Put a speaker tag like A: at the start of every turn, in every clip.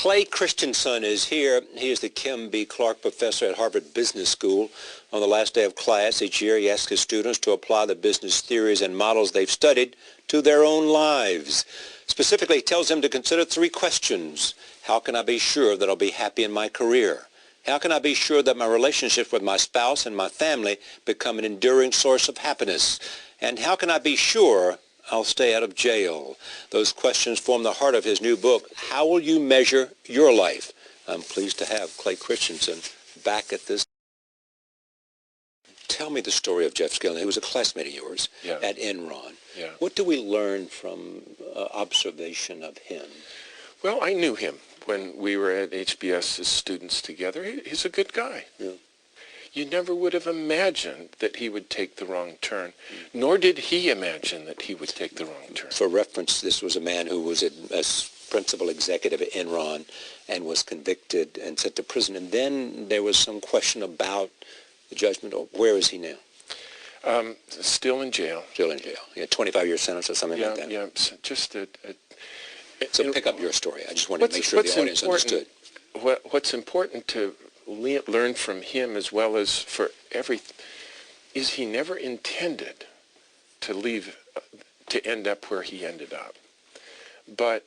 A: Clay Christensen is here. He is the Kim B. Clark Professor at Harvard Business School. On the last day of class each year, he asks his students to apply the business theories and models they've studied to their own lives. Specifically, he tells them to consider 3 questions. How can I be sure that I'll be happy in my career? How can I be sure that my relationships with my spouse and my family become an enduring source of happiness? And how can I be sure I'll stay out of jail? Those questions form the heart of his new book, How Will You Measure Your Life? I'm pleased to have Clay Christensen back at this. Tell me the story of Jeff Skilling. He was a classmate of yours at Enron.
B: Yeah.
A: What do we learn from observation of him?
B: Well, I knew him when we were at HBS as students together. He's a good guy.
A: Yeah.
B: You never would have imagined that he would take the wrong turn, nor did he imagine that he would take the wrong turn.
A: For reference, this was a man who was a principal executive at Enron and was convicted and sent to prison. And then there was some question about the judgment. Where is he now?
B: Still in jail.
A: Still in jail. Yeah, 25-year sentence or something like that.
B: Yeah, just
A: So pick up your story. I just wanted to make sure the audience understood.
B: What's important to learn from him, as well as for is he never intended to end up where he ended up. But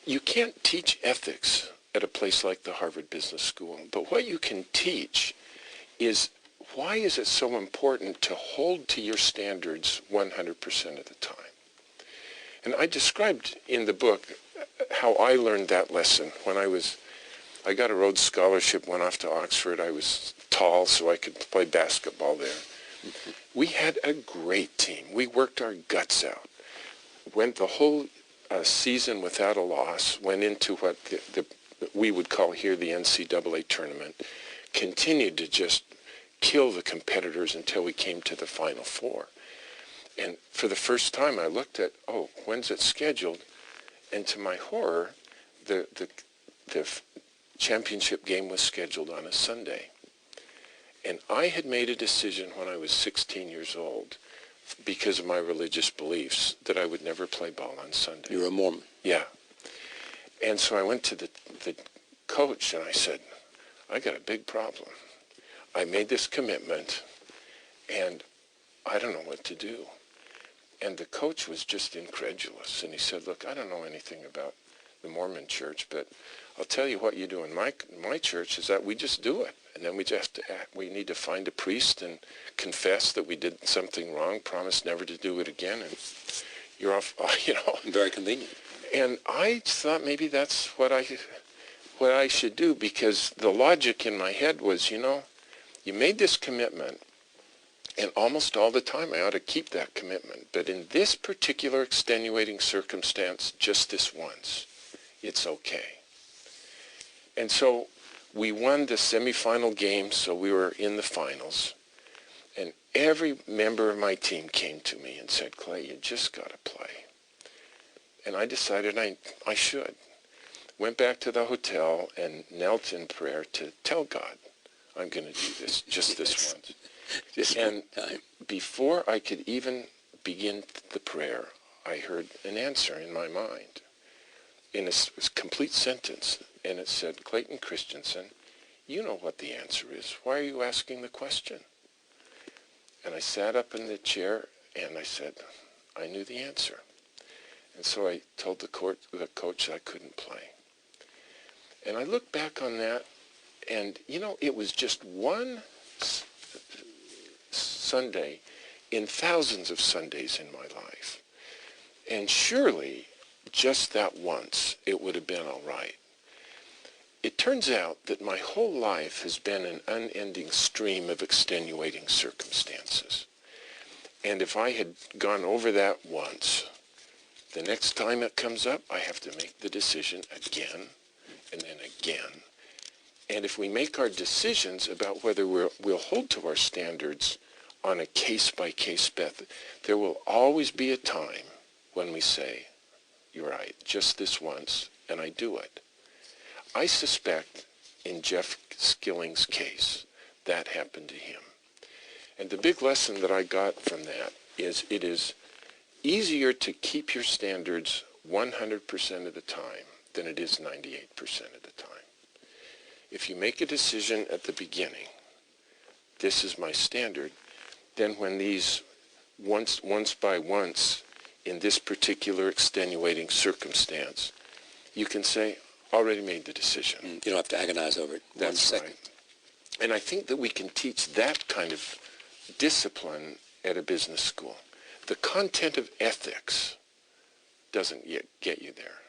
B: you can't teach ethics at a place like the Harvard Business School. But what you can teach is, why is it so important to hold to your standards 100% of the time? And I described in the book how I learned that lesson when I got a Rhodes Scholarship, went off to Oxford. I was tall, so I could play basketball there. We had a great team. We worked our guts out. Went the whole season without a loss, went into what we would call here the NCAA tournament, continued to just kill the competitors until we came to the Final Four. And for the first time, I looked at, when's it scheduled? And to my horror, the championship game was scheduled on a Sunday. And I had made a decision when I was 16 years old, because of my religious beliefs, that I would never play ball on Sunday.
A: You're a Mormon.
B: Yeah. And so I went to the coach and I said, I got a big problem. I made this commitment and I don't know what to do. And the coach was just incredulous. And he said, look, I don't know anything about the Mormon church, but I'll tell you what you do in my church is that we just do it. And then we need to find a priest and confess that we did something wrong, promise never to do it again, and you're off,
A: Very convenient.
B: And I thought maybe that's what I should do, because the logic in my head was, you made this commitment, and almost all the time I ought to keep that commitment. But in this particular extenuating circumstance, just this once, it's okay. And so we won the semifinal game, so we were in the finals. And every member of my team came to me and said, Clay, you just got to play. And I decided I should. Went back to the hotel and knelt in prayer to tell God, I'm going to do this, just this once. And before I could even begin the prayer, I heard an answer in my mind in a complete sentence. And it said, Clayton Christensen, you know what the answer is. Why are you asking the question? And I sat up in the chair and I said, I knew the answer. And so I told the coach I couldn't play. And I look back on that, and it was just one Sunday in thousands of Sundays in my life. And surely, just that once, it would have been all right. It turns out that my whole life has been an unending stream of extenuating circumstances. And if I had gone over that once, the next time it comes up, I have to make the decision again and then again. And if we make our decisions about whether we'll hold to our standards on a case-by-case basis, there will always be a time when we say, you're right, just this once, and I do it. I suspect in Jeff Skilling's case, that happened to him. And the big lesson that I got from that is it is easier to keep your standards 100% of the time than it is 98% of the time. If you make a decision at the beginning, this is my standard, then when these once by once in this particular extenuating circumstance, you can say, already made the decision.
A: You don't have to agonize over it.
B: That's right. And I think that we can teach that kind of discipline at a business school. The content of ethics doesn't yet get you there.